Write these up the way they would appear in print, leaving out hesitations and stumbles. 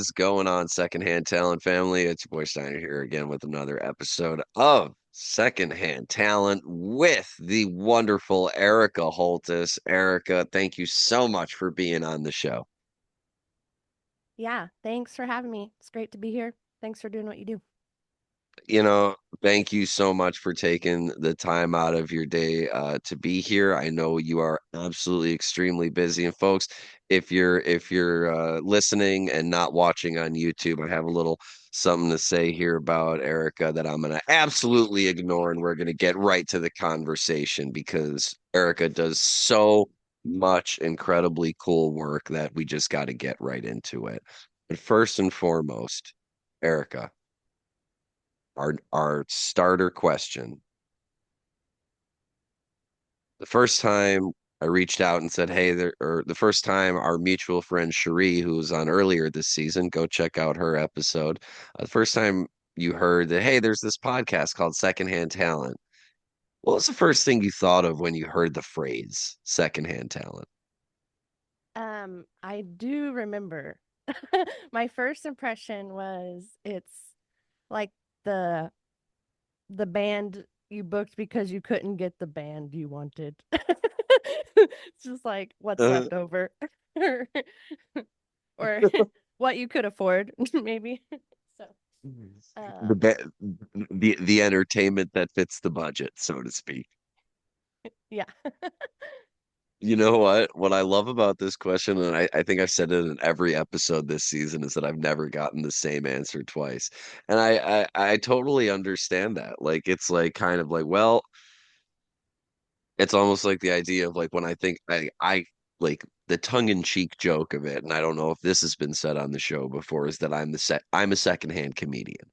is going on, Secondhand Talent family? It's your boy Steiner here again with another episode of Secondhand Talent with the wonderful Erica Holthus. Erica, thank you so much for being on the show. Yeah, thanks for having me. It's great to be here. Thanks for doing what you do. You know, thank you so much for taking the time out of your day to be here. I know you are absolutely extremely busy. And folks, if you're listening and not watching on YouTube, I have a little something to say here about Erica that I'm gonna absolutely ignore, and we're gonna get right to the conversation because Erica does so much incredibly cool work that we just got to get right into it. But first and foremost, Erica, our starter question. The first time I reached out and said, "Hey," or the first time our mutual friend Cherie, who was on earlier this season, go check out her episode. The first time you heard that, "Hey, there's this podcast called Secondhand Talent." What was the first thing you thought of when you heard the phrase secondhand talent? I do remember my first impression was it's like the the band you booked because you couldn't get the band you wanted. It's just like what's Uh, left over or, or what you could afford, maybe. So, the um, be- the entertainment that fits the budget, so to speak. yeah. You know what? What I love about this question, and I think I've said it in every episode this season, is that I've never gotten the same answer twice. And I totally understand that. Like it's like kind of like, well, it's almost like the idea of like when I think I like the tongue-in-cheek joke of it, and I don't know if this has been said on the show before, is that I'm a secondhand comedian.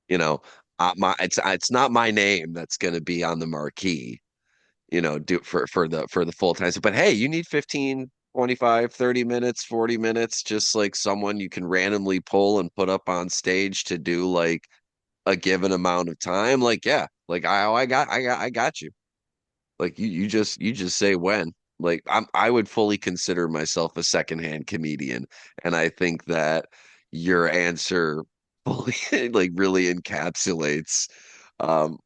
You know, it's not my name that's gonna be on the marquee, do for the full time. But hey, you need 15, 25, 30 minutes, 40 minutes, just like someone you can randomly pull and put up on stage to do like a given amount of time. Like, yeah, like I got you. Like you just say when. Like I would fully consider myself a secondhand comedian. And I think that your answer fully like really encapsulates um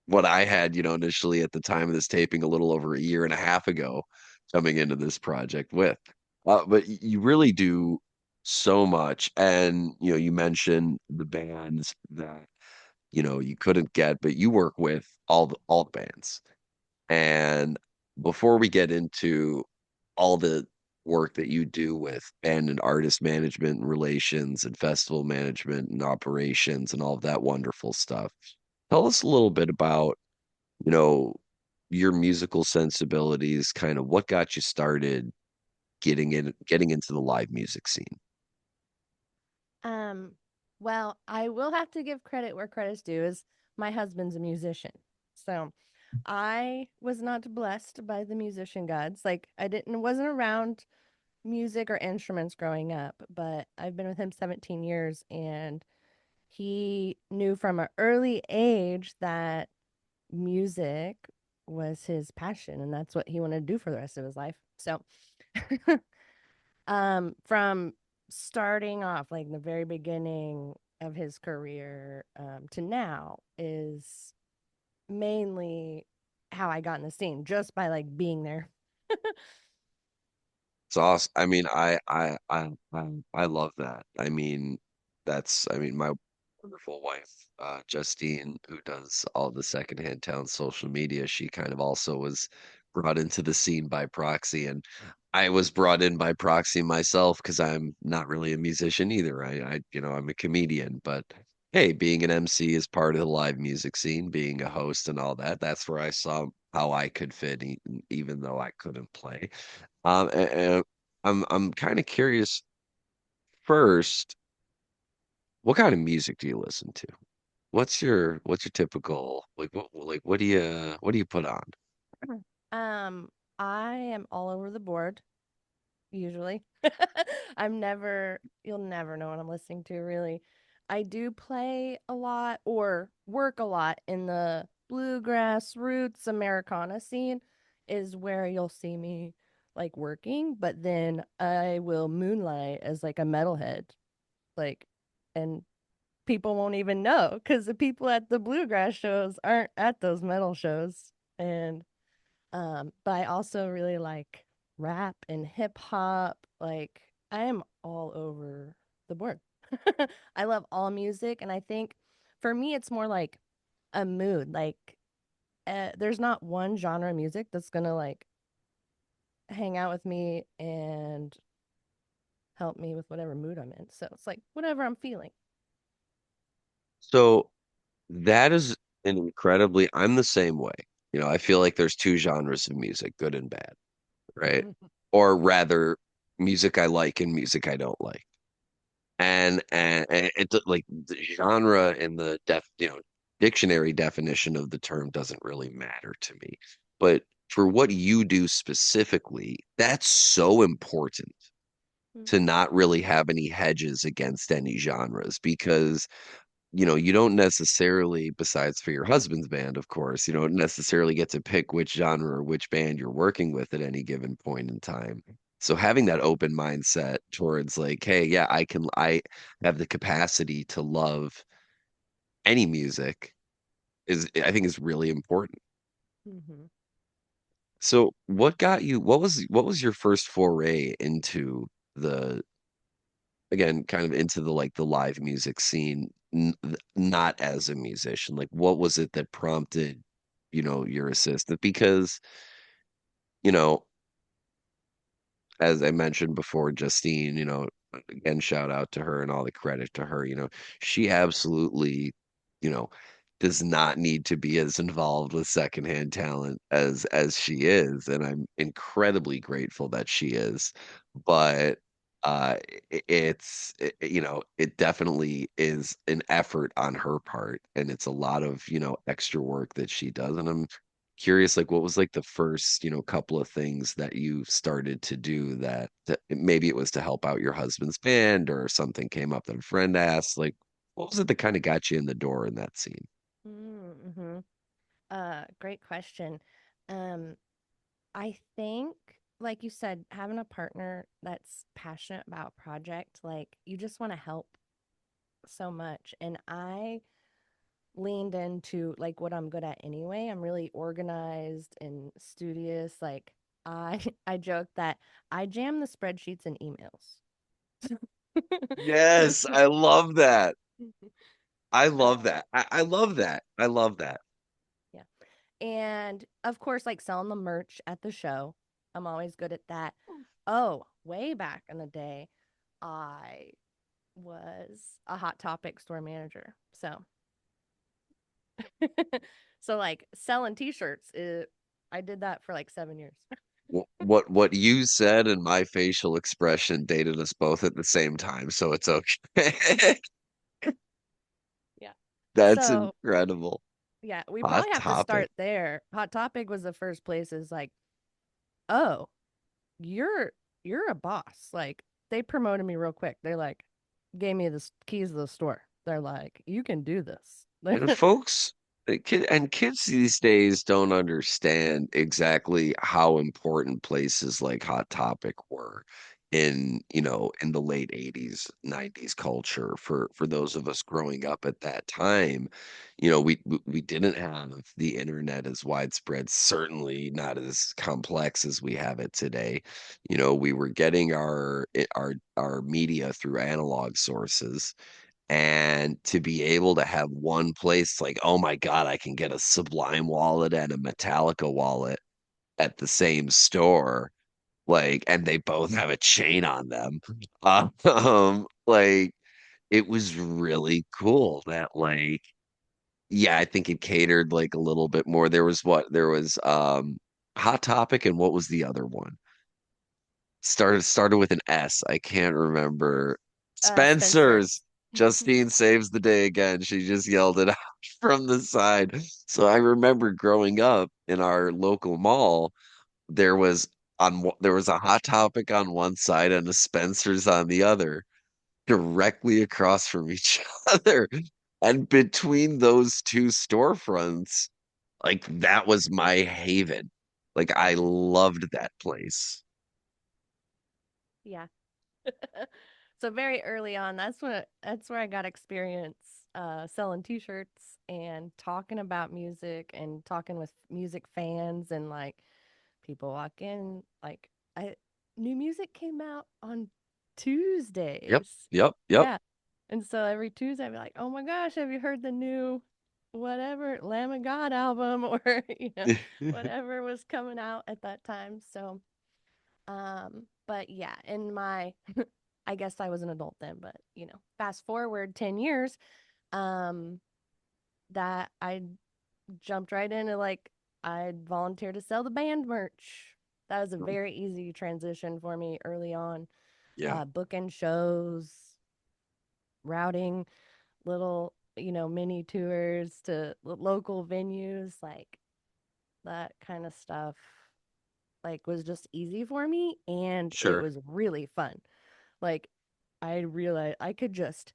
what I had, initially at the time of this taping a little over a year and a half ago coming into this project with. But you really do so much. And, you mentioned the bands that, you couldn't get, but you work with all the bands. And before we get into all the work that you do with band and artist management and relations and festival management and operations and all of that wonderful stuff, tell us a little bit about you know, your musical sensibilities, kind of what got you started getting into the live music scene. Um, well, I will have to give credit where credit's due is my husband's a musician. So I was not blessed by the musician gods. Like I didn't wasn't around music or instruments growing up, but I've been with him 17 years and he knew from an early age that music was his passion and that's what he wanted to do for the rest of his life. So from starting off like the very beginning of his career to now is mainly how I got in the scene just by like being there. It's awesome. I mean, I love that. I mean, my wonderful wife, Justine, who does all the secondhand talent social media, she kind of also was brought into the scene by proxy, and I was brought in by proxy myself because I'm not really a musician either. I'm a comedian, but hey, being an MC is part of the live music scene, being a host and all that. That's where I saw how I could fit, even though I couldn't play. And I'm kind of curious first, what kind of music do you listen to? What's your typical what do you put on? um I am all over the board usually. You'll never know what I'm listening to really. I do play a lot or work a lot in the bluegrass roots Americana scene is where you'll see me like working, but then I will moonlight as like a metalhead, like, and people won't even know because the people at the bluegrass shows aren't at those metal shows. And but I also really like rap and hip hop. Like I am all over the board. I love all music, and I think for me it's more like a mood. Like there's not one genre of music that's gonna like hang out with me and help me with whatever mood I'm in. So it's like whatever I'm feeling. So that is an incredibly, I'm the same way. You know, I feel like there's two genres of music, good and bad, right? Or rather, music I like and music I don't like. And it like the genre in the dictionary definition of the term doesn't really matter to me. But for what you do specifically, that's so important to not really have any hedges against any genres because you don't necessarily, besides for your husband's band, of course, you don't necessarily get to pick which genre or which band you're working with at any given point in time. So having that open mindset towards like, hey, yeah, I have the capacity to love any music I think is really important. Mm-hmm. So what was your first foray into the again, kind of into the like the live music scene, not as a musician. Like, what was it that prompted, your assistant? Because, you know, as I mentioned before, Justine, again, shout out to her and all the credit to her. She absolutely, you know, does not need to be as involved with secondhand talent as she is, and I'm incredibly grateful that she is. But it definitely is an effort on her part, and it's a lot of, extra work that she does, and I'm curious, like what was like the first, couple of things that you started to do that maybe it was to help out your husband's band or something came up that a friend asked, like what was it that kind of got you in the door in that scene? Mm-hmm. Great question. Um, I think, like you said, having a partner that's passionate about project, like you just want to help so much. And I leaned into like what I'm good at anyway. I'm really organized and studious. Like I I joke that I jam the spreadsheets and emails. Yes, I love that. I love uh, that. I love that. I love that. yeah. And of course, like selling the merch at the show. I'm always good at that. Oh, way back in the day, I was a Hot Topic store manager. So, so like selling t-shirts, I did that for like 7 years. What you said and my facial expression dated us both at the same time, so it's okay. Yeah. That's So, incredible. yeah, we Hot probably have to topic. start there. Hot Topic was the first place is like, oh, you're you're a boss. Like they promoted me real quick. They like gave me the keys to the store. They're like, you can do this. And folks, kids these days don't understand exactly how important places like Hot Topic were in the late 80s, 90s culture for those of us growing up at that time. We didn't have the internet as widespread, certainly not as complex as we have it today. We were getting our media through analog sources, and to be able to have one place like, oh my God, I can get a Sublime wallet and a Metallica wallet at the same store, like, and they both have a chain on them. Like, it was really cool that, like, yeah, I think it catered like a little bit more. There was Hot Topic, and what was the other one? Started with an S. I can't remember. Spencer's. Spencer's. Justine saves the day again. She just yelled it out from the side. So I remember growing up in our local mall, there was there was a Hot Topic on one side and a Spencer's on the other, directly across from each other. And between those two storefronts, like that was my haven. Like I loved that place. Yeah. So very early on, that's where I got experience selling t-shirts and talking about music and talking with music fans and like people walk in like I new music came out on Yep, Tuesdays. yep, yep. Yeah. And so every Tuesday I'd be like, "Oh my gosh, have you heard the new whatever Lamb of God album or whatever was coming out at that time." So but yeah, in my I guess I was an adult then, but fast forward 10 years, um, that I jumped right into like I volunteered to sell the band merch. That was a very easy transition for me early on. Yeah, Booking shows, routing little, mini tours to local venues, like that kind of stuff, like was just easy for me and it sure. was really fun. Like I realized I could just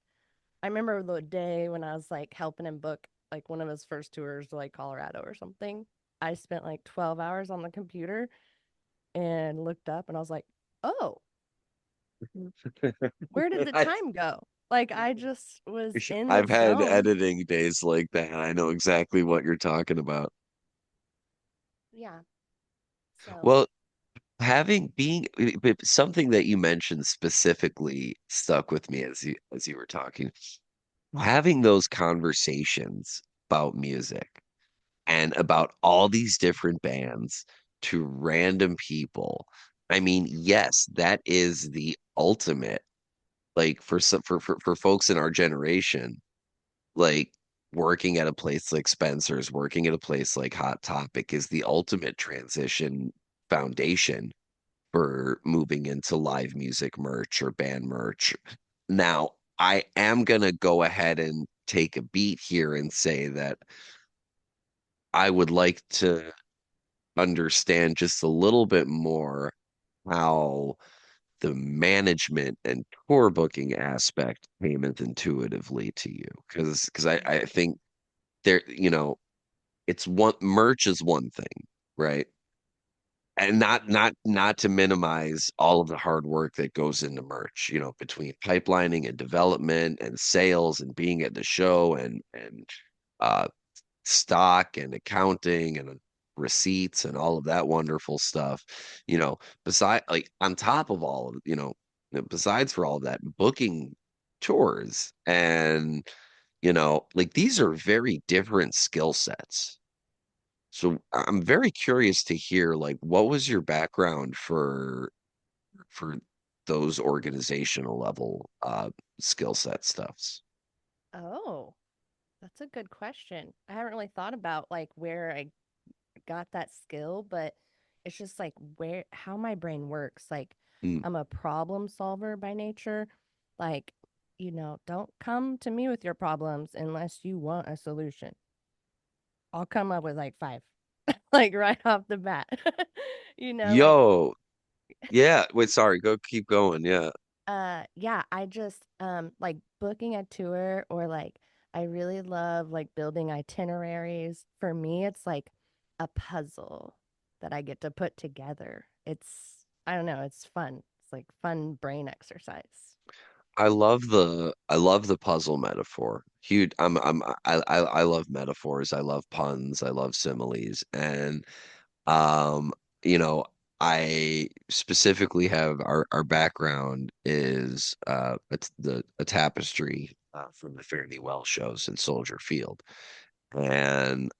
I remember the day when I was like helping him book like one of his first tours to like Colorado or something. I spent like 12 hours on the computer and looked up and I was like, "Oh, where did the I, time go?" Like I just was in the I've had zone. editing days like that. I know exactly what you're talking about. Yeah. So, Well, having being but something that you mentioned specifically stuck with me as you were talking. Having those conversations about music and about all these different bands to random people. I mean, yes, that is the ultimate, like for some for folks in our generation, like working at a place like Spencer's, working at a place like Hot Topic is the ultimate transition foundation for moving into live music merch or band merch. Now, I am gonna go ahead and take a beat here and say that I would like to understand just a little bit more how the management and tour booking aspect came in intuitively to you. Because I think there, it's one merch is one thing, right? And not to minimize all of the hard work that goes into merch, between pipelining and development and sales and being at the show and uh stock and accounting and receipts and all of that wonderful stuff. Beside like on top of all of, besides for all of that, booking tours and like these are very different skill sets. So I'm very curious to hear like what was your background for those organizational level skill set stuffs? oh, that's a good question. I haven't really thought about like where I got that skill, but it's just like where how my brain works. Like Mm. I'm a problem solver by nature. Like, don't come to me with your problems unless you want a solution. I'll come up with like five, like right off the bat. Like Yo, yeah, wait, sorry, go keep going. Yeah. yeah, I just like booking a tour or like I really love like building itineraries. For me, it's like a puzzle that I get to put together. I don't know, it's fun. It's like fun brain exercise. I love the puzzle metaphor. Huge. I love metaphors. I love puns. I love similes. And um, you know, I specifically have our background is a tapestry from the Fare Thee Well shows in Soldier Field. And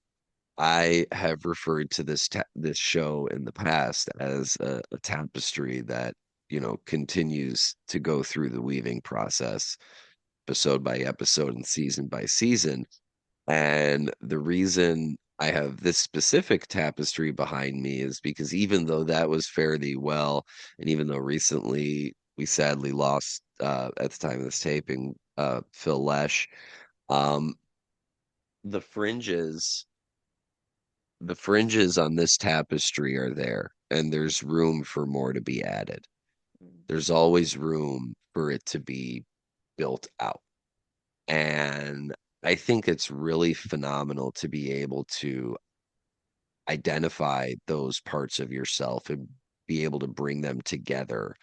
I have referred to this show in the past as a tapestry that, continues to go through the weaving process, episode by episode and season by season. And the reason I have this specific tapestry behind me is because even though that was Fare Thee Well, and even though recently we sadly lost at the time of this taping, Phil Lesh, um, the fringes the fringes on this tapestry are there, and there's room for more to be added. Mm. There's always room for it to be built out. And I think it's really phenomenal to be able to identify those parts of yourself and be able to bring them together,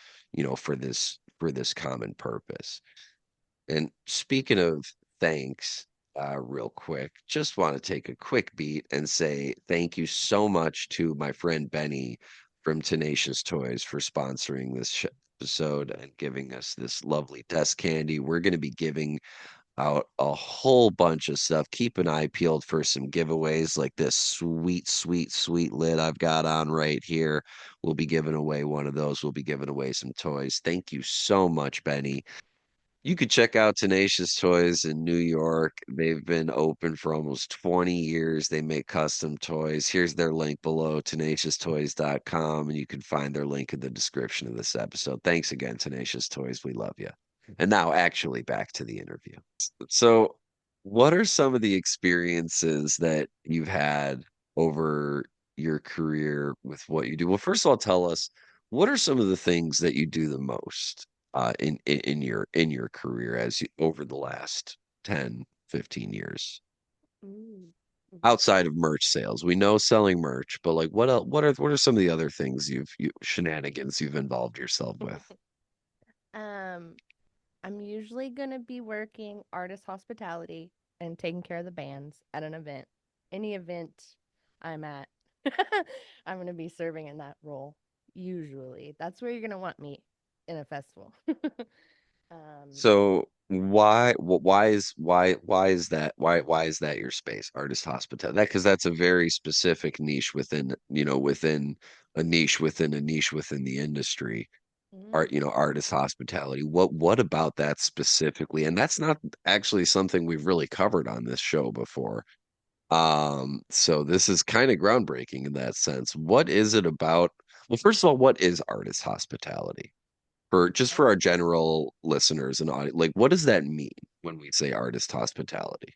for this common purpose. And speaking of thanks, real quick, just want to take a quick beat and say thank you so much to my friend Benny from Tenacious Toys for sponsoring this episode and giving us this lovely desk candy. We're going to be giving out a whole bunch of stuff. Keep an eye peeled for some giveaways like this sweet, sweet, sweet lid I've got on right here. We'll be giving away one of those. We'll be giving away some toys. Thank you so much, Benny. You could check out Tenacious Toys in New York. They've been open for almost 20 years. They make custom toys. Here's their link below, tenacioustoys.com, and you can find their link in the description of this episode. Thanks again, Tenacious Toys. We love you. And now, actually, back to the interview. So, what are some of the experiences that you've had over your career with what you do? Well, first of all, tell us what are some of the things that you do the most in your career as you over the last 10, 15 years Mm. Mhm. outside of merch sales? We know selling merch, but like what else, what are some of the other things shenanigans you've involved yourself with? Um, I'm usually gonna be working artist hospitality and taking care of the bands at an event. Any event I'm at, I'm gonna be serving in that role. Usually, that's where you're gonna want me in a festival. Um, So why is that why is that your space, artist hospitality? That because that's a very specific niche within, within a niche within a niche within the industry. mm, Artist hospitality. What about that specifically? And that's not actually something we've really covered on this show before. So this is kind of groundbreaking in that sense. What is it about? Well, first of all, what is artist hospitality? For our oh, general listeners and audience, like what does that mean when we say artist hospitality?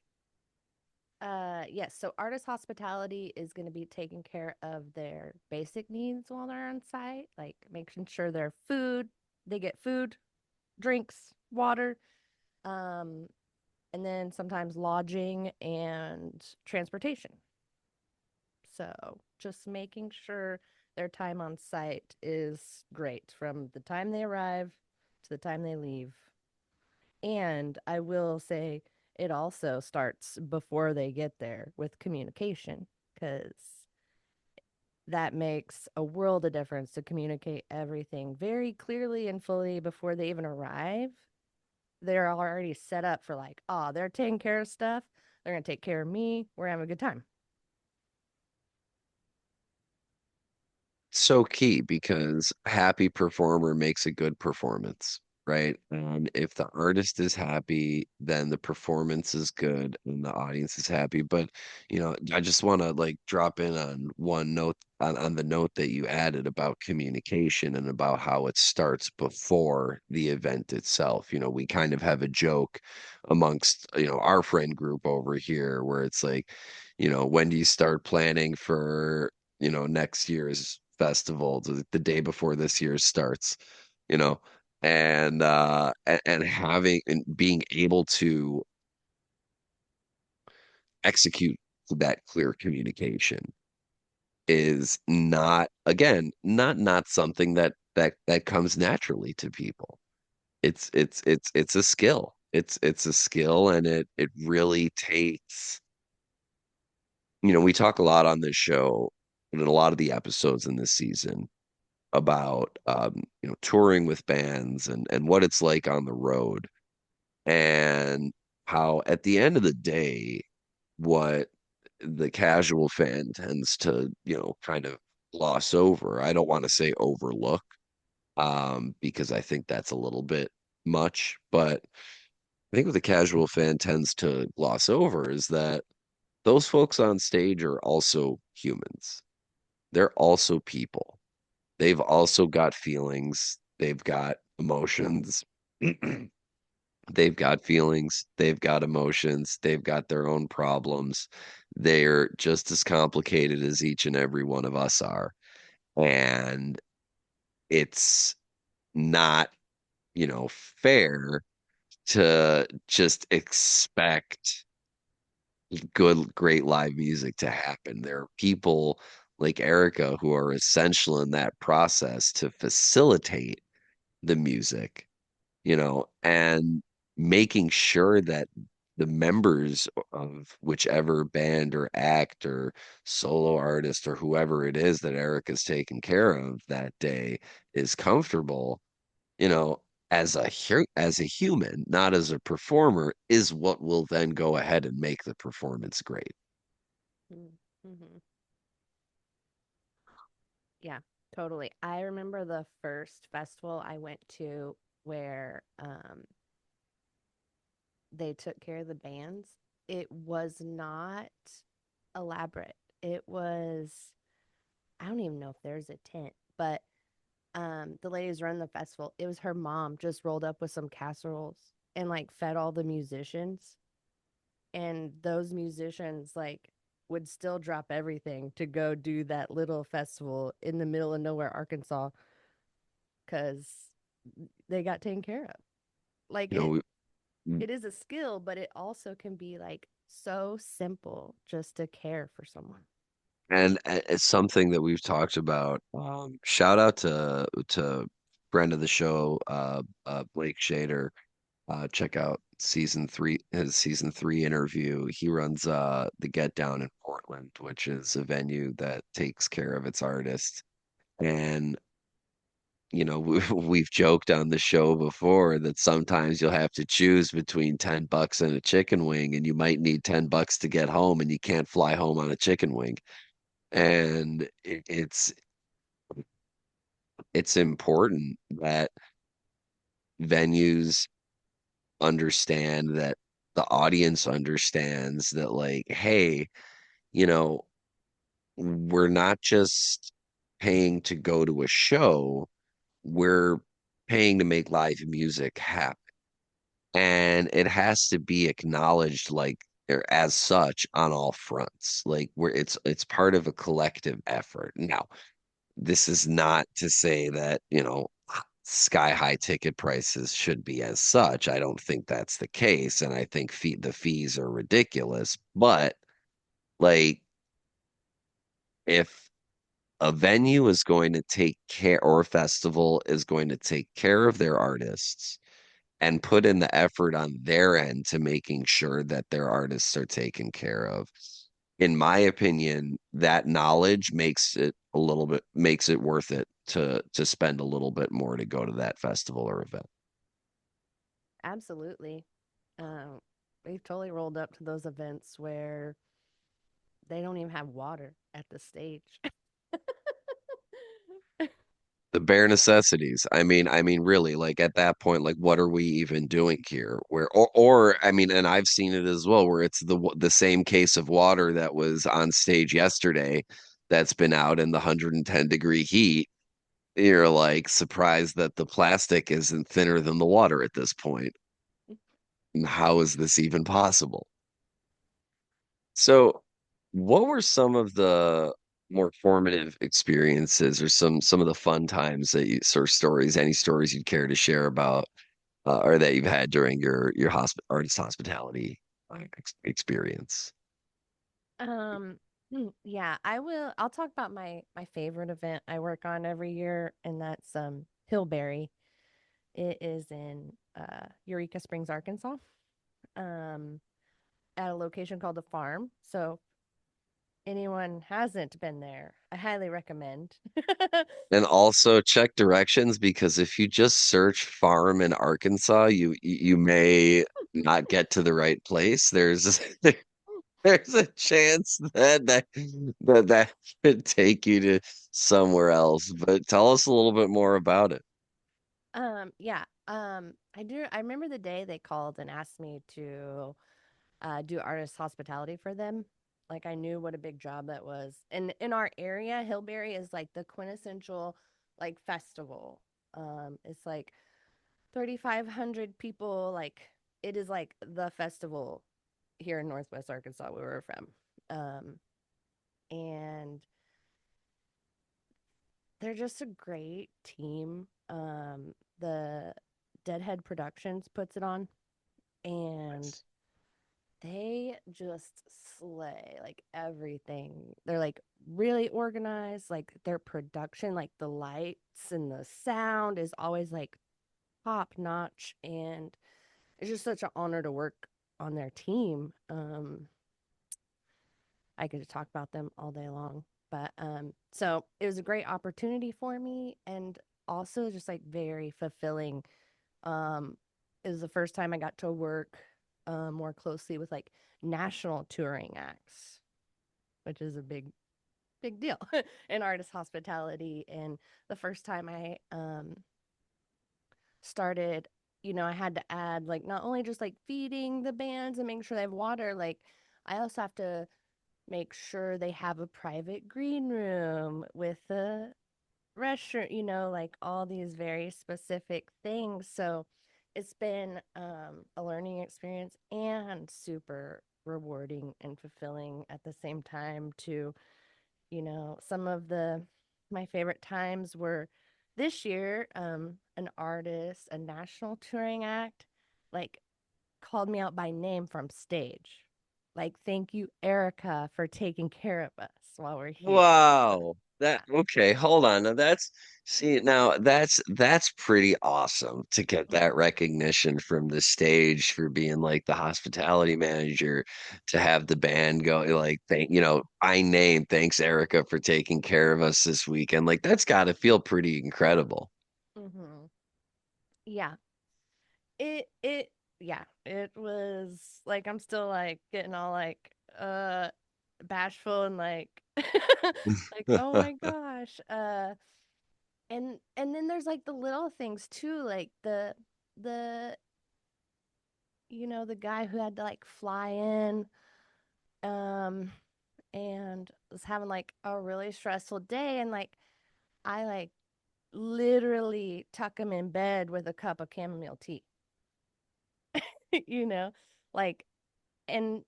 yes. So artist hospitality is going to be taking care of their basic needs while they're on site, like making sure they get food, drinks, water, um, and then sometimes lodging and transportation. So just making sure their time on site is great from the time they arrive to the time they leave. And I will say it also starts before they get there with communication because that makes a world of difference to communicate everything very clearly and fully before they even arrive. They're already set up for like, oh, they're taking care of stuff. They're going to take care of me. We're having a good time. So key because a happy performer makes a good performance, right? And if the artist is happy, then the performance is good and the audience is happy. But, I just want to like drop in on one note on the note that you added about communication and about how it starts before the event itself. We kind of have a joke amongst, our friend group over here where it's like, when do you start planning for next year's festival, the day before this year starts, you know, and having and being able to execute that clear communication is not, again, not something that comes naturally to people. It's a skill. It's a skill, and it really takes, we talk a lot on this show and in a lot of the episodes in this season about touring with bands and what it's like on the road and how at the end of the day what the casual fan tends to kind of gloss over. I don't want to say overlook because I think that's a little bit much, but I think what the casual fan tends to gloss over is that those folks on stage are also humans. They're also people. They've also got feelings. They've got emotions. They've got feelings. They've got emotions. They've got their own problems. They're just as complicated as each and every one of us are. And it's not, fair to just expect great live music to happen. There are people like Erica who are essential in that process to facilitate the music, and making sure that the members of whichever band or act or solo artist or whoever it is that Erica's taking care of that day is comfortable, you know, as a human, not as a performer, is what will then go ahead and make the performance great. Mm-hmm. Yeah, totally. I remember the first festival I went to where they took care of the bands. It was not elaborate. It was, I don't even know if there's a tent, but the ladies run the festival. It was her mom just rolled up with some casseroles and like fed all the musicians. And those musicians like would still drop everything to go do that little festival in the middle of nowhere, Arkansas, because they got taken care of. Like You know, it is a skill, but it also can be like so simple just to care for someone. and it's something that we've talked about. Shout out to friend of the show, Blake Shader. Check out his season 3 interview. He runs the Get Down in Portland, which is a venue that takes care of its artists. And we've joked on the show before that sometimes you'll have to choose between $10 and a chicken wing, and you might need $10 to get home, and you can't fly home on a chicken wing. And it's important that venues understand that the audience understands that, like, hey, you know, we're not just paying to go to a show, we're paying to make live music happen. And it has to be acknowledged like or as such on all fronts. Like where it's part of a collective effort. Now, this is not to say that, sky high ticket prices should be as such. I don't think that's the case. And I think the fees are ridiculous. But like if a venue is going to take care or a festival is going to take care of their artists and put in the effort on their end to making sure that their artists are taken care of. In my opinion, that knowledge makes it worth it to spend a little bit more to go to that festival or event. Absolutely. We've totally rolled up to those events where they don't even have water at the stage. The bare necessities. I mean, really, like at that point, like what are we even doing here? Or I mean, and I've seen it as well, where it's the same case of water that was on stage yesterday that's been out in the 110-degree heat. You're like surprised that the plastic isn't thinner than the water at this point. And how is this even possible? So, what were some of the more formative experiences or some of the fun times that you sort of stories, any stories you'd care to share about or that you've had during your artist hospitality experience? Um, yeah, I will. I'll talk about my favorite event I work on every year, and that's Hillberry. It is in Eureka Springs, Arkansas, um, at a location called the Farm. So anyone hasn't been there, I highly recommend. And also check directions because if you just search farm in Arkansas, you may not get to the right place. There's a chance that could take you to somewhere else. But tell us a little bit more about it. Yeah. I do. I remember the day they called and asked me to do artist hospitality for them. Like I knew what a big job that was. And in our area, Hillberry is like the quintessential like festival. It's like 3,500 people. Like it is like the festival here in Northwest Arkansas where we're from. And they're just a great team. The Deadhead Productions puts it on, and Nice. They just slay like everything. They're like really organized, like their production, like the lights and the sound is always like top notch, and it's just such an honor to work on their team. I could talk about them all day long. But so it was a great opportunity for me, and also just like very fulfilling. Um it was the first time I got to work more closely with like national touring acts, which is a big deal in artist hospitality. And the first time I started, I had to add like not only just like feeding the bands and making sure they have water, like I also have to make sure they have a private green room with a restaurant, like all these very specific things. So it's been a learning experience and super rewarding and fulfilling at the same time to, some of the my favorite times were this year, an artist, a national touring act, like called me out by name from stage. Like, thank you, Erica, for taking care of us while we're here. Wow. That okay, hold on. Now that's see now that's pretty awesome to get that recognition from the stage for being like the hospitality manager, to have the band go like thank by name, thanks Erica for taking care of us this weekend. Like that's got to feel pretty incredible. Mm-hmm. Yeah, it yeah, it was like I'm still like getting all like bashful and like like oh my gosh. And then there's like the little things too, like the the guy who had to like fly in um and was having like a really stressful day, and like I like literally tuck him in bed with a cup of chamomile tea. you know like, and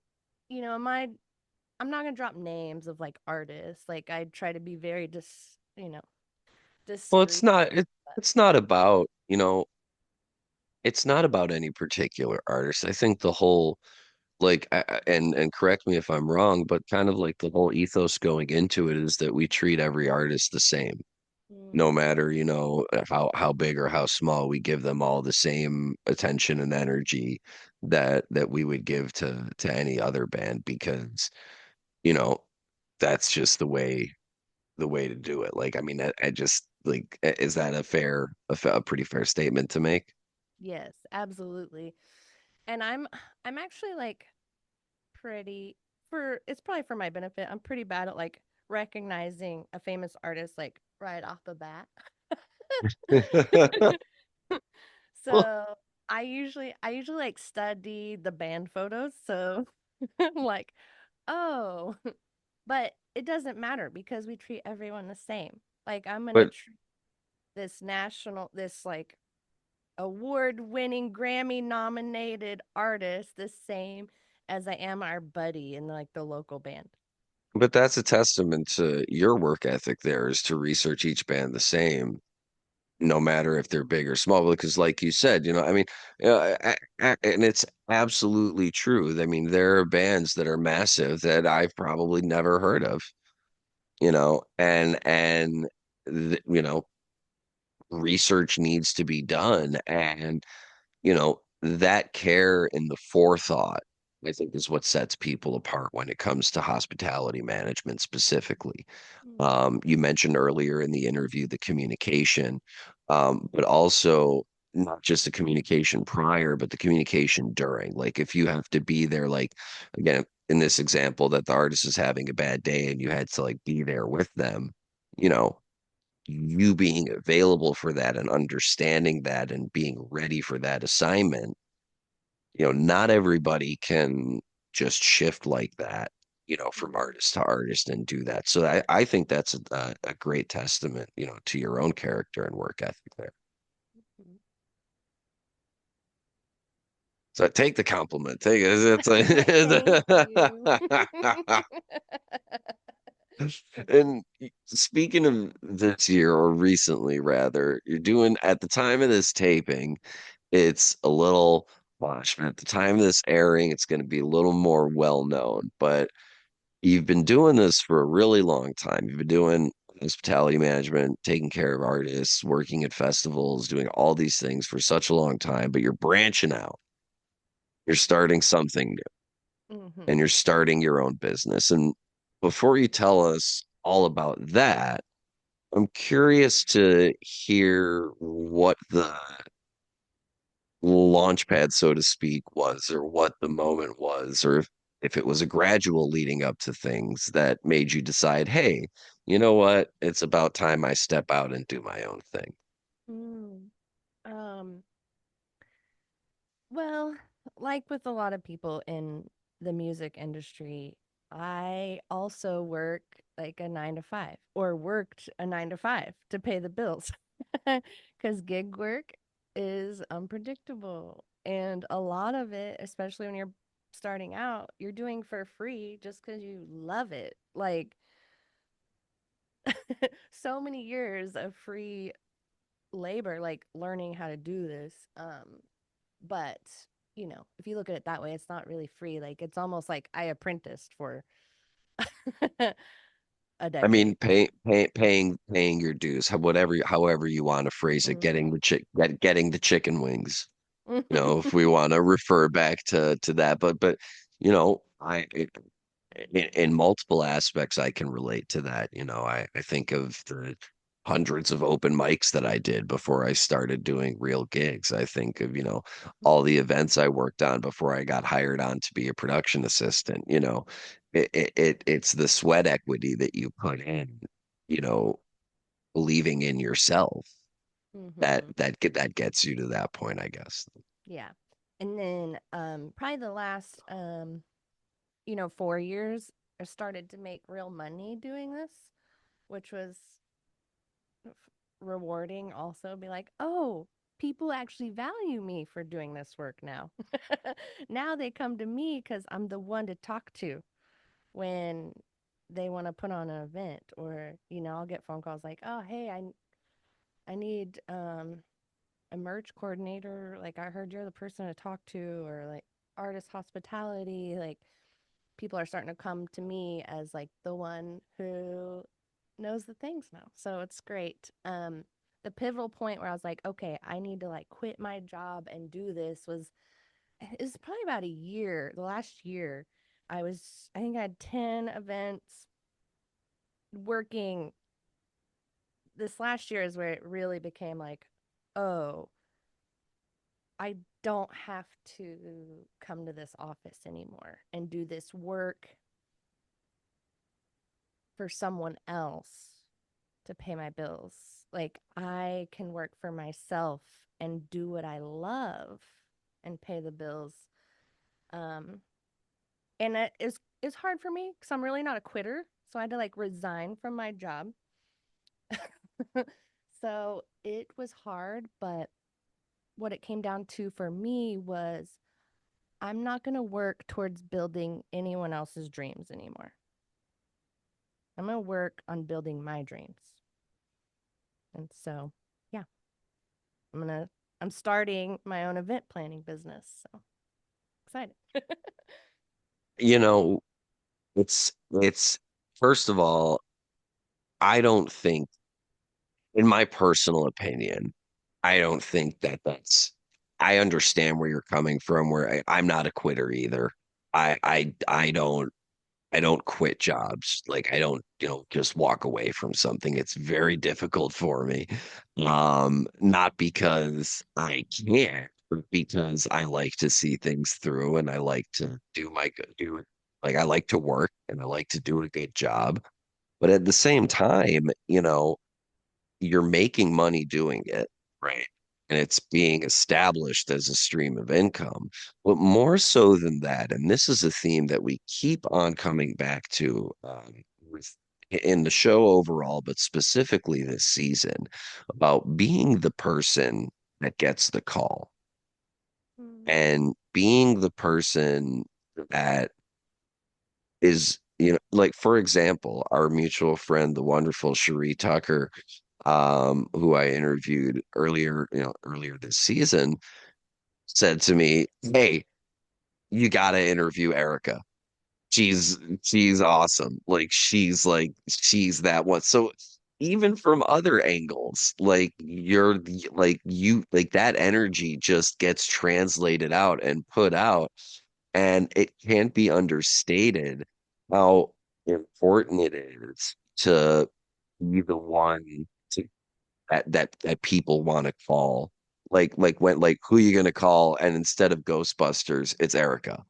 my I'm not gonna drop names of like artists, like I try to be very Well, discreet. it's not about, it's not about any particular artist. I think the whole like and correct me if I'm wrong, but kind of like the whole ethos going into it is that we treat every artist the same. No Mm-hmm. matter, how big or how small, we give them all the same attention and energy that we would give to any other band because, you know, that's just the way to do it. Like, I mean, I just like, is that a pretty fair statement to make? Yes, absolutely. And I'm actually like pretty, for it's probably for my benefit, I'm pretty bad at like recognizing a famous artist like right off the bat. Well, So I usually like study the band photos. So I'm like, oh, but it doesn't matter because we treat everyone the same. Like I'm gonna but treat this like award-winning Grammy nominated artist the same as I am our buddy in like the local band. but that's a testament to your work ethic there, is to research each band the same, no matter if they're big or small. Because, like you said, I mean, and it's absolutely true. I mean, there are bands that are massive that I've probably never heard of, and research needs to be done, and that care and the forethought, I think, is what sets people apart when it comes to hospitality management specifically. Mm-hmm. You mentioned earlier in the interview the communication, but also not just the communication prior, but the communication during. Like if you have to be there, like again, in this example that the artist is having a bad day and you had to like be there with them, you know, you being available for that and understanding that and being ready for that assignment, not everybody can just shift like that, from artist to artist and do that. So I think that's a great testament, to your own character and work ethic there. Mm-hmm. So take the compliment. Take it. Thank you. And speaking of this year, or recently rather, you're doing, at the time of this taping, it's a little gosh, man, at the time of this airing, it's going to be a little more well known, but you've been doing this for a really long time. You've been doing hospitality management, taking care of artists, working at festivals, doing all these things for such a long time, but you're branching out. You're starting something new Hmm. and you're starting your own business. And before you tell us all about that, I'm curious to hear what the launch pad, so to speak, was, or what the moment was, or if it was a gradual leading up to things that made you decide, hey, you know what? It's about time I step out and do my own thing. Mm. Um, well, like with a lot of people in the music industry, I also work like a 9 to 5 or worked a 9 to 5 to pay the bills because gig work is unpredictable. And a lot of it, especially when you're starting out, you're doing for free just because you love it. Like so many years of free labor, like learning how to do this. But if you look at it that way, it's not really free. Like it's almost like I apprenticed for a I mean, decade. paying your dues, however you want to phrase it, Hmm. getting the chicken wings. If we want to refer back to that, but in multiple aspects, I can relate to that. I think of the hundreds of open mics that I did before I started doing real gigs. I think of, all the events I worked on before I got hired on to be a production assistant. It's the sweat equity that you put in, you know, believing in yourself Hmm. that gets you to that point, I guess. Yeah. And then probably the last 4 years, I started to make real money doing this, which was rewarding also. Be like, oh, people actually value me for doing this work now. Now they come to me because I'm the one to talk to when they want to put on an event, or I'll get phone calls like, oh, hey, I need a merch coordinator, like I heard you're the person to talk to, or like artist hospitality. Like people are starting to come to me as like the one who knows the things now, so it's great. The pivotal point where I was like, okay, I need to like quit my job and do this was, it's probably about a year, the last year. I think I had 10 events working. This last year is where it really became like, oh, I don't have to come to this office anymore and do this work for someone else to pay my bills. Like I can work for myself and do what I love and pay the bills. Um, and it's hard for me because I'm really not a quitter. So I had to like resign from my job. So it was hard, but what it came down to for me was I'm not going to work towards building anyone else's dreams anymore. I'm going to work on building my dreams. And so, yeah, I'm going to I'm starting my own event planning business. So, excited. You know, it's first of all, I don't think, in my personal opinion, I don't think I understand where you're coming from, where I'm not a quitter either. I don't quit jobs. Like I don't, just walk away from something. It's very difficult for me. Not because I can't, but because I like to see things through and I like to do like I like to work and I like to do a good job. But at the same time, you're making money doing it, right? And it's being established as a stream of income. But more so than that, and this is a theme that we keep on coming back to with in the show overall, but specifically this season, about being the person that gets the call Mm. and being the person that is, like for example, our mutual friend, the wonderful Cherie Tucker, who I interviewed earlier this season, said to me, "Hey, you got to interview Erica. She's awesome. She's that one." So even from other angles, like that energy just gets translated out and put out, and it can't be understated how important it is to be the one to that people want to call. Like who you gonna call? And instead of Ghostbusters, it's Erica.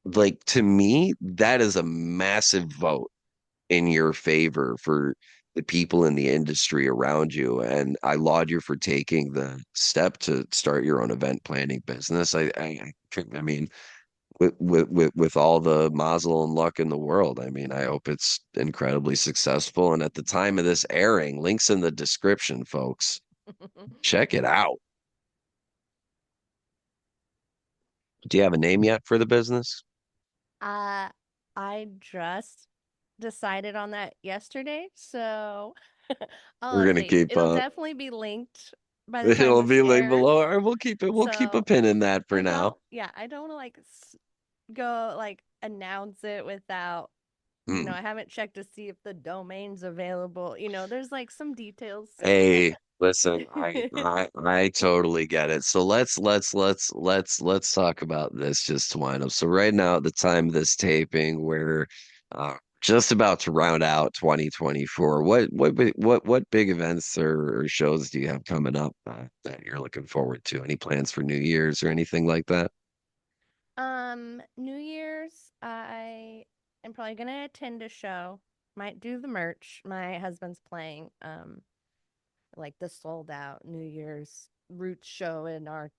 Like to me, that is a massive vote in your favor for the people in the industry around you. And I laud you for taking the step to start your own event planning business. I mean, with all the mazel and luck in the world, I mean, I hope it's incredibly successful. And at the time of this airing, links in the description, folks. Check it out. Do you have a name yet for the business? Uh, I just decided on that yesterday, so We're I'll gonna update. keep It'll definitely be linked by the time it'll this be linked airs. below. All right, we'll keep a So pin in that for I now. don't, yeah, I don't want to like go like announce it without, Hmm. I haven't checked to see if the domain's available. There's like some details. So Hey, listen, I totally get it. So let's talk about this just to wind up. So right now, at the time of this taping, we're just about to round out 2024. What big events or shows do you have coming up that you're looking forward to? Any plans for New Year's or anything like that? New Year's, I am probably gonna attend a show. Might do the merch. My husband's playing like the sold out New Year's Roots show in our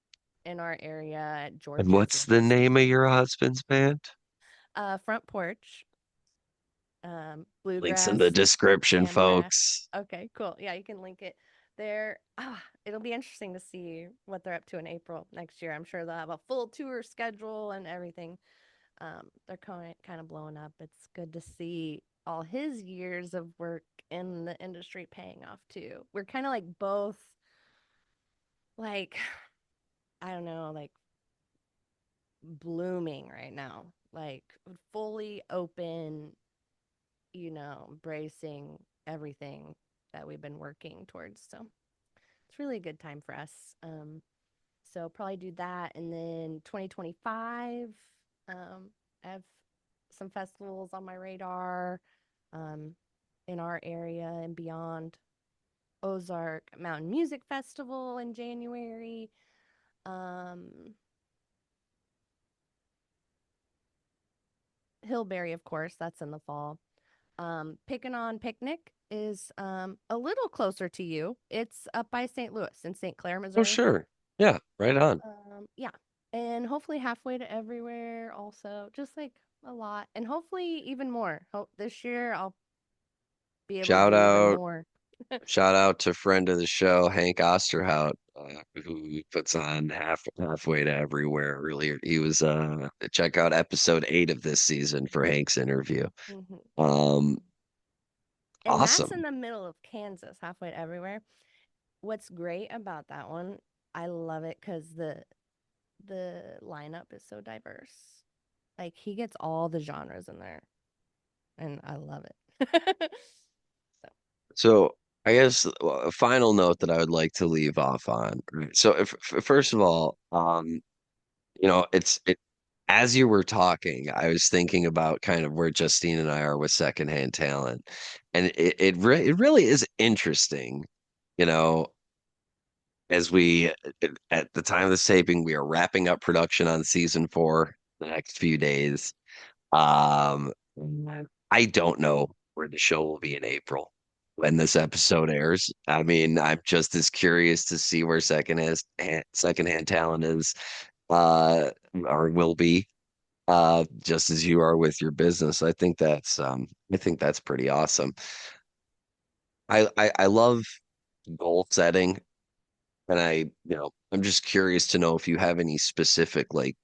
area at And George's what's in the name of Houston. your husband's band? Front porch, Links in the bluegrass, description, jam brass. folks. Okay, cool. Yeah, you can link it there. It'll be interesting to see what they're up to in April next year. I'm sure they'll have a full tour schedule and everything. They're kind of blowing up. It's good to see all his years of work in the industry paying off too. We're kind of like both like I don't know, like blooming right now. Like fully open, embracing everything that we've been working towards. So it's really a good time for us. So probably do that, and then 2025, I have some festivals on my radar, um, in our area and beyond. Ozark Mountain Music Festival in January. Um, Hillberry, of course, that's in the fall. Pickin' on Picnic is a little closer to you. It's up by St. Louis in St. Clair, Oh, Missouri. sure. Yeah, right on. Yeah. And hopefully halfway to everywhere also. Just like a lot. And hopefully even more. Hope this year I'll be able to Shout do even out, more. shout out to friend of the show, Hank Osterhout, who puts on halfway to everywhere. Really, he was check out episode 8 of this season for Hank's interview. Hmm. Um, And that's in awesome. the middle of Kansas, halfway to everywhere. What's great about that one, I love it because the lineup is so diverse. Like he gets all the genres in there, and I love it. So, So I guess a final note that I would like to leave off on. Right? So first of all, as you were talking, I was thinking about kind of where Justine and I are with secondhand talent. And it really is interesting, you know, as at the time of this taping, we are wrapping up production on season 4 the next few days. Um, I don't know where the show will be in April when this episode airs. I mean, I'm just as curious to see where secondhand talent is, uh, or will be, just as you are with your business. I think that's pretty awesome. I love goal setting, and I'm just curious to know if you have any specific like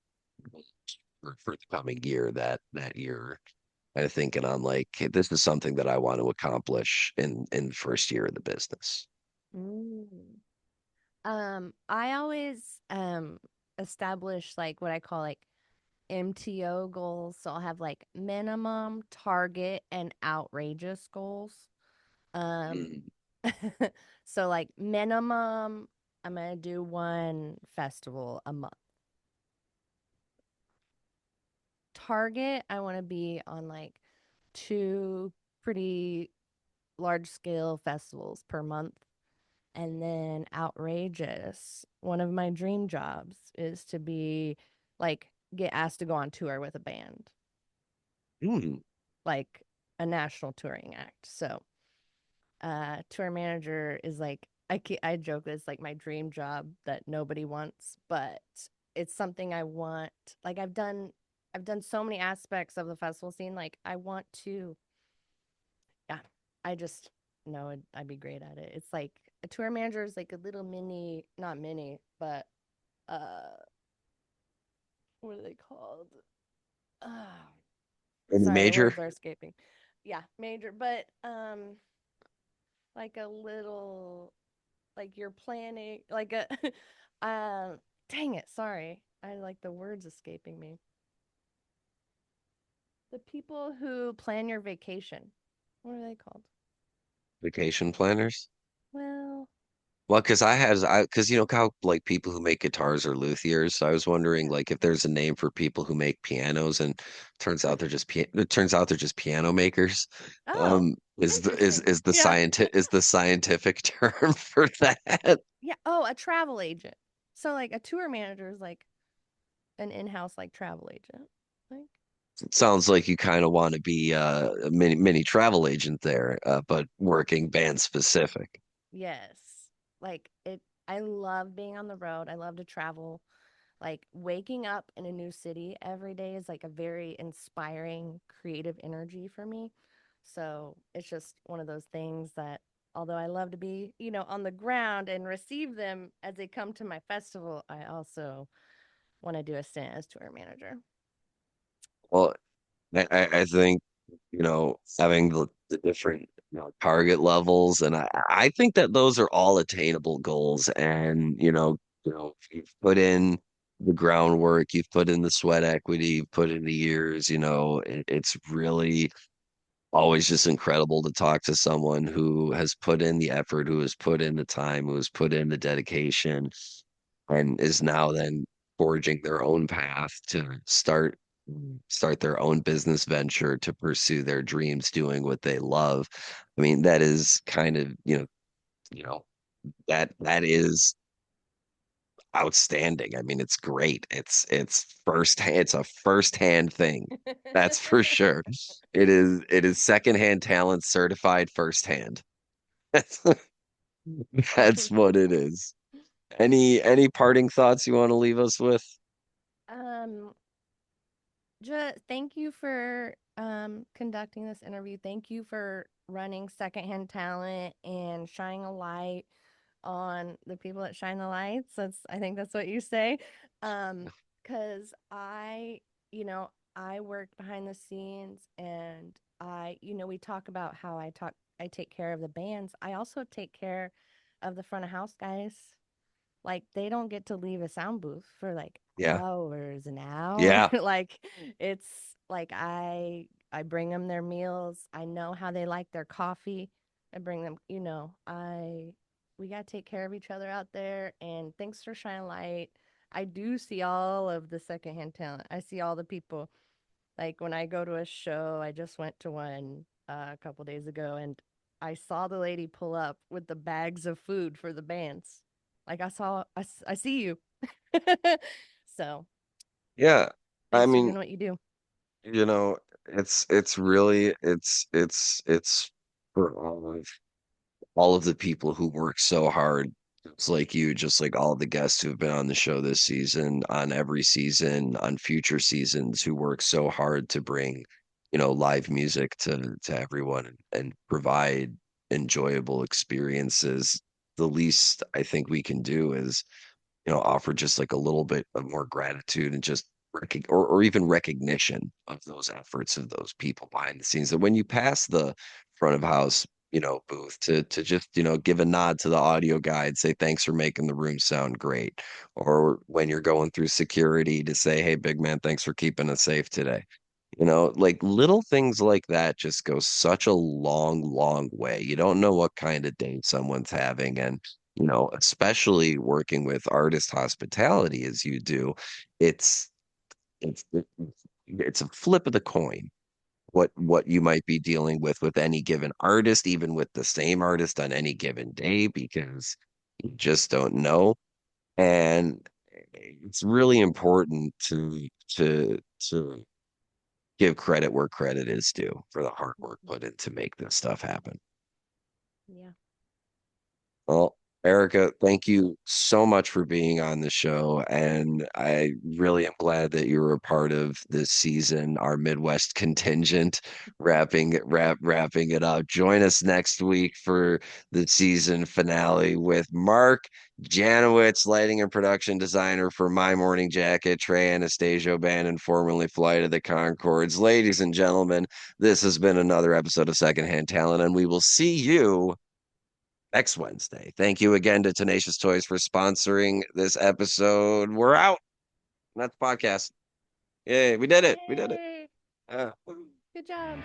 for the coming year that you're kind of thinking on like, hey, this is something that I want to accomplish in the first year of the business. mm. I always establish like what I call like MTO goals. So I'll have like minimum, target, and outrageous goals. Um Mm. so like minimum, I'm gonna do one festival a month. Target, I want to be on like two pretty large scale festivals per month. And then outrageous, one of my dream jobs is to be like get asked to go on tour with a band, Mm. like a national touring act. So, tour manager is like I joke that it's like my dream job that nobody wants, but it's something I want. Like I've done so many aspects of the festival scene. Like I want to, yeah, I just know I'd be great at it. It's like a tour manager is like a little mini, not mini, but uh, what are they called? Uh, Any sorry, major words are escaping. Yeah, major, but like a little, like you're planning, like a, dang it, sorry, I like the words escaping me. The people who plan your vacation, what are they called? vacation planners? Well, Well, because because you know how like people who make guitars are luthiers. So I was wondering yeah. like if there's a name for people who make pianos, and it turns out they're just piano makers. Oh, Is interesting. the Yeah. scientific term for that? Yeah. Oh, a travel agent. So like a tour manager is like an in-house like travel agent. Like It sounds like you kind of want to be a mini travel agent there, but working band specific. yes. Like it I love being on the road. I love to travel. Like waking up in a new city every day is like a very inspiring creative energy for me. So, it's just one of those things that although I love to be, on the ground and receive them as they come to my festival, I also want to do a stint as tour manager. Well, I think having the different target levels, and I think that those are all attainable goals. And you've put in the groundwork, you've put in the sweat equity, you've put in the years. It's really always just incredible to talk to someone who has put in the effort, who has put in the time, who has put in the dedication, and is now then forging their own path to start their own business venture to pursue their dreams doing what they love. I mean, that is kind of, you know, that is outstanding. I mean, it's great. It's a first-hand thing. That's for sure. It is secondhand talent certified firsthand. That's that's what it is. Any parting thoughts you want to leave us with? um just thank you for conducting this interview. Thank you for running Secondhand Talent and shining a light on the people that shine the lights. I think that's what you say. Cuz you know, I work behind the scenes and we talk about how I take care of the bands. I also take care of the front of house guys. Like they don't get to leave a sound booth for like Yeah. hours and hours. Yeah. Like it's like I bring them their meals. I know how they like their coffee. I bring them, I we got to take care of each other out there, and thanks for shining light. I do see all of the secondhand talent. I see all the people. Like when I go to a show, I just went to one a couple days ago, and I saw the lady pull up with the bags of food for the bands. Like I see you. So Yeah. I thanks for mean, doing what you do. you know, it's really it's for all of the people who work so hard. It's like you, just like all the guests who've been on the show this season, on every season, on future seasons, who work so hard to bring, live music to everyone and provide enjoyable experiences. The least I think we can do is, offer just like a little bit of more gratitude and just or even recognition of those efforts of those people behind the scenes. That when you pass the front of house booth to just, give a nod to the audio guide, say thanks for making the room sound great. Or when you're going through security to say, hey, big man, thanks for keeping us safe today. Like little things like that just go such a long, long way. You don't know what kind of day someone's having. And, especially working with artist hospitality as you do, it's it's it's a flip of the coin what you might be dealing with any given artist, even with the same artist on any given day, because you just don't know. And it's really important to give credit where credit is due for the hard work Mhm. put in to make this stuff happen. Yeah. Well, Erica, thank you so much for being on the show. And I really am glad that you were a part of this season, our Midwest contingent, wrapping it up. Join us next week for the season finale with Mark Janowitz, lighting and production designer for My Morning Jacket, Trey Anastasio Band, and formerly Flight of the Concords. Ladies and gentlemen, this has been another episode of Secondhand Talent, and we will see you next Wednesday. Thank you again to Tenacious Toys for sponsoring this episode. We're out. That's the podcast. Yay, we did it. We did it. Yay! Uh, Good job.